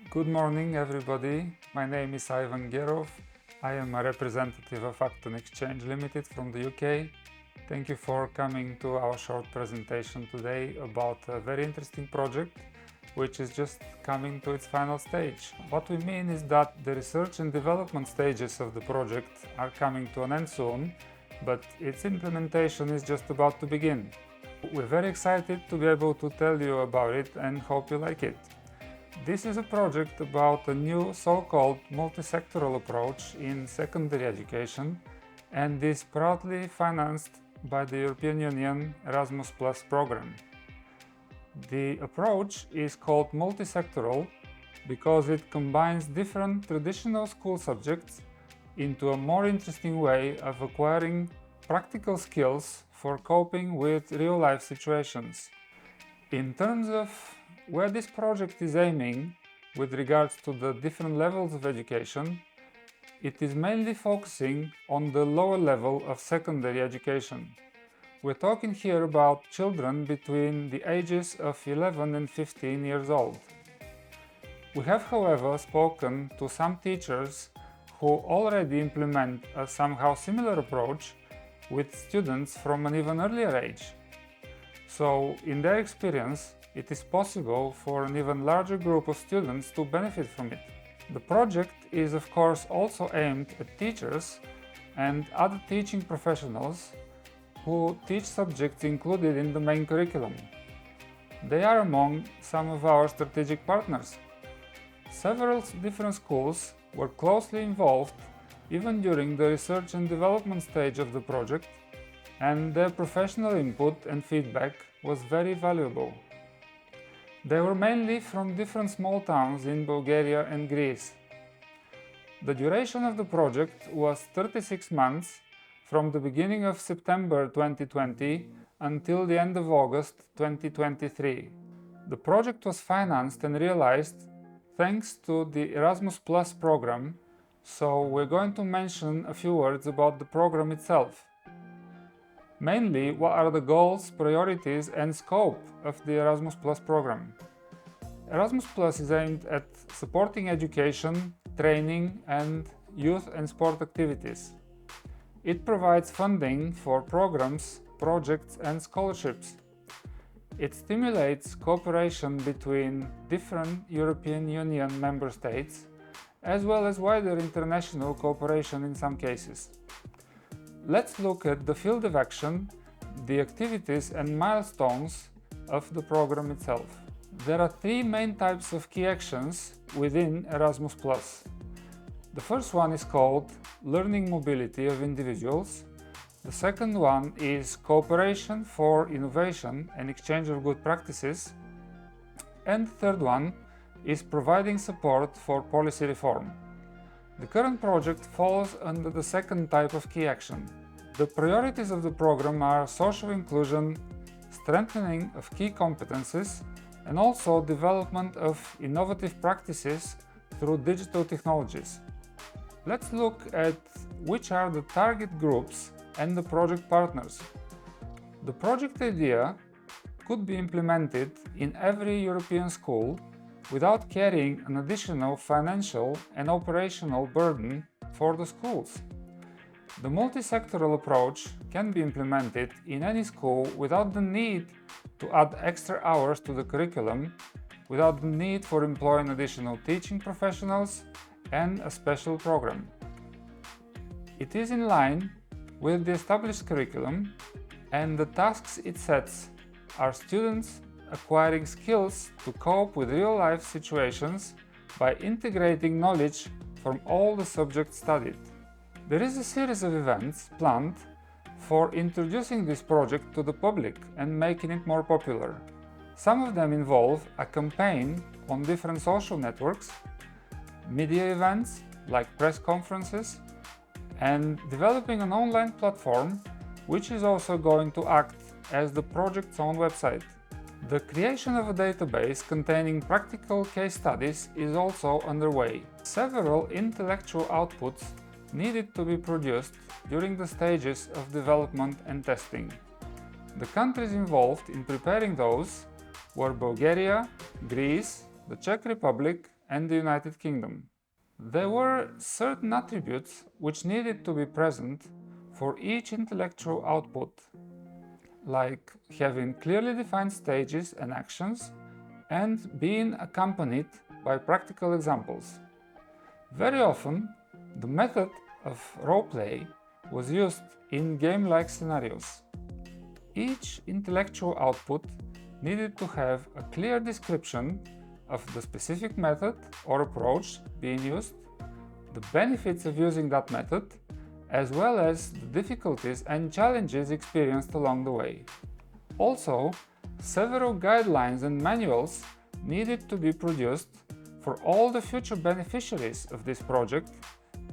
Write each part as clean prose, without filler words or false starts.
Good morning, everybody. My name is Ivan Gerov. I am a representative of Acton Exchange Limited from the UK. Thank you for coming to our short presentation today about a very interesting project which is just coming to its final stage. What we mean is that the research and development stages of the project are coming to an end soon, but its implementation is just about to begin. We're very excited to be able to tell you about it and hope you like it. This is a project about a new so-called multi-sectoral approach in secondary education and is proudly financed by the European Union Erasmus Plus program. The approach is called multi-sectoral because it combines different traditional school subjects into a more interesting way of acquiring practical skills for coping with real-life situations. In terms of where this project is aiming with regards to the different levels of education, it is mainly focusing on the lower level of secondary education. We're talking here about children between the ages of 11 and 15 years old. We have, however, spoken to some teachers who already implement a somehow similar approach with students from an even earlier age. So, in their experience, it is possible for an even larger group of students to benefit from it. The project is, of course, also aimed at teachers and other teaching professionals who teach subjects included in the main curriculum. They are among some of our strategic partners. Several different schools were closely involved even during the research and development stage of the project, and their professional input and feedback was very valuable. They were mainly from different small towns in Bulgaria and Greece. The duration of the project was 36 months from the beginning of September 2020 until the end of August 2023. The project was financed and realized thanks to the Erasmus Plus program, so we're going to mention a few words about the program itself. Mainly, what are the goals, priorities, and scope of the Erasmus Plus program? Erasmus Plus is aimed at supporting education, training, and youth and sport activities. It provides funding for programs, projects, and scholarships. It stimulates cooperation between different European Union member states, as well as wider international cooperation in some cases. Let's look at the field of action, the activities and milestones of the program itself. There are three main types of key actions within Erasmus+. The first one is called Learning Mobility of Individuals. The second one is Cooperation for Innovation and Exchange of Good Practices. And the third one is Providing Support for Policy Reform. The current project falls under the second type of key action. The priorities of the program are social inclusion, strengthening of key competences, and also development of innovative practices through digital technologies. Let's look at which are the target groups and the project partners. The project idea could be implemented in every European school without carrying an additional financial and operational burden for the schools. The multi-sectoral approach can be implemented in any school without the need to add extra hours to the curriculum, without the need for employing additional teaching professionals and a special program. It is in line with the established curriculum, and the tasks it sets are students acquiring skills to cope with real-life situations by integrating knowledge from all the subjects studied. There is a series of events planned for introducing this project to the public and making it more popular. Some of them involve a campaign on different social networks, media events like press conferences, and developing an online platform which is also going to act as the project's own website. The creation of a database containing practical case studies is also underway. Several intellectual outputs needed to be produced during the stages of development and testing. The countries involved in preparing those were Bulgaria, Greece, the Czech Republic, and the United Kingdom. There were certain attributes which needed to be present for each intellectual output, like having clearly defined stages and actions and being accompanied by practical examples. Very often, the method of roleplay was used in game-like scenarios. Each intellectual output needed to have a clear description of the specific method or approach being used, the benefits of using that method, as well as the difficulties and challenges experienced along the way. Also, several guidelines and manuals needed to be produced for all the future beneficiaries of this project,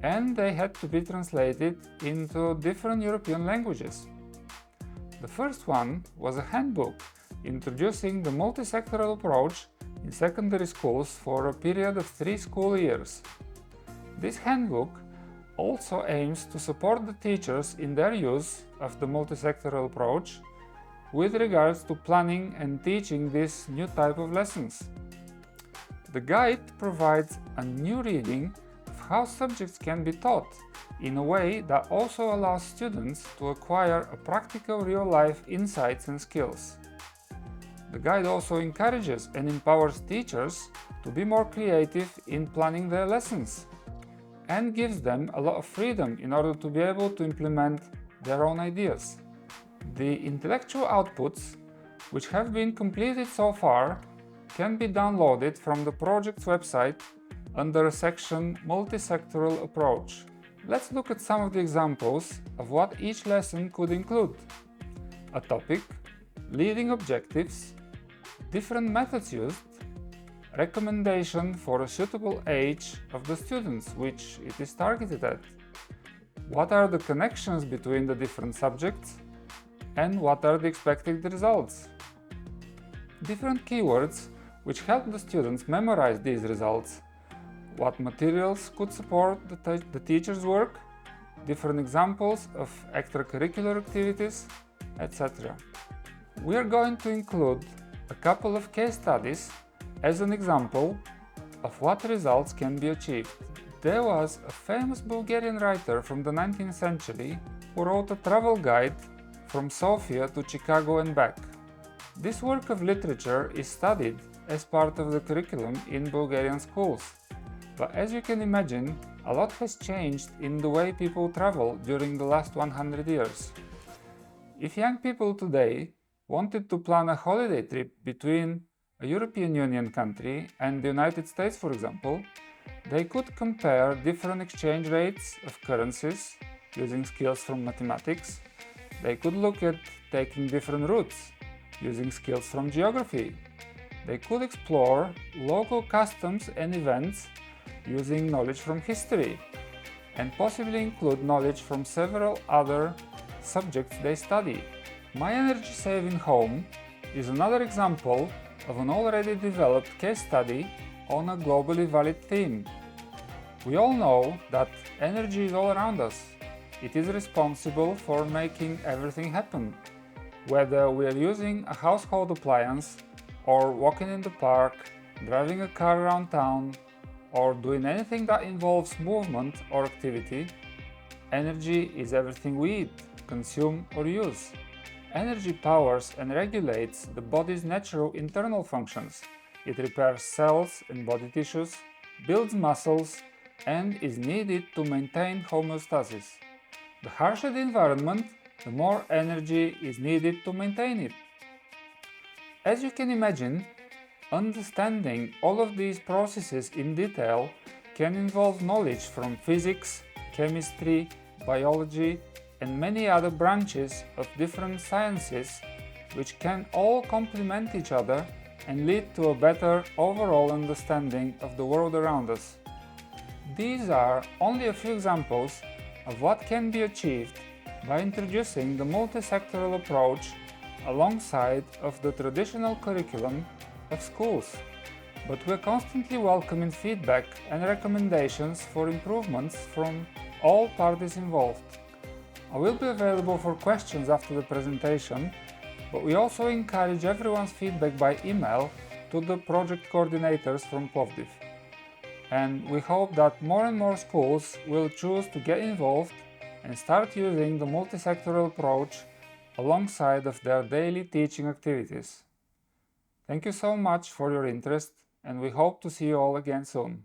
and they had to be translated into different European languages. The first one was a handbook introducing the multi-sectoral approach in secondary schools for a period of 3 school years. This handbook also aims to support the teachers in their use of the multi-sectoral approach with regards to planning and teaching this new type of lessons. The guide provides a new reading of how subjects can be taught in a way that also allows students to acquire a practical real-life insights and skills. The guide also encourages and empowers teachers to be more creative in planning their lessons and gives them a lot of freedom in order to be able to implement their own ideas. The intellectual outputs, which have been completed so far, can be downloaded from the project's website under a section Multi-Sectoral Approach. Let's look at some of the examples of what each lesson could include: a topic, leading objectives, different methods used, recommendation for a suitable age of the students which it is targeted at, what are the connections between the different subjects, and what are the expected results. Different keywords which help the students memorize these results, what materials could support the teacher's work, different examples of extracurricular activities, etc. We are going to include a couple of case studies as an example of what results can be achieved. There was a famous Bulgarian writer from the 19th century who wrote a travel guide from Sofia to Chicago and back. This work of literature is studied as part of the curriculum in Bulgarian schools. But as you can imagine, a lot has changed in the way people travel during the last 100 years. If young people today wanted to plan a holiday trip between a European Union country and the United States, for example, they could compare different exchange rates of currencies using skills from mathematics. They could look at taking different routes using skills from geography. They could explore local customs and events using knowledge from history, and possibly include knowledge from several other subjects they study. My Energy Saving Home is another example of an already developed case study on a globally valid theme. We all know that energy is all around us. It is responsible for making everything happen. Whether we are using a household appliance, or walking in the park, driving a car around town, or doing anything that involves movement or activity, energy is everything we eat, consume or use. Energy powers and regulates the body's natural internal functions. It repairs cells and body tissues, builds muscles, and is needed to maintain homeostasis. The harsher the environment, the more energy is needed to maintain it. As you can imagine, understanding all of these processes in detail can involve knowledge from physics, chemistry, biology, and many other branches of different sciences, which can all complement each other and lead to a better overall understanding of the world around us. These are only a few examples of what can be achieved by introducing the multi-sectoral approach alongside of the traditional curriculum of schools. But we're constantly welcoming feedback and recommendations for improvements from all parties involved. I will be available for questions after the presentation, but we also encourage everyone's feedback by email to the project coordinators from Plovdiv. And we hope that more and more schools will choose to get involved and start using the multi-sectoral approach alongside of their daily teaching activities. Thank you so much for your interest, and we hope to see you all again soon.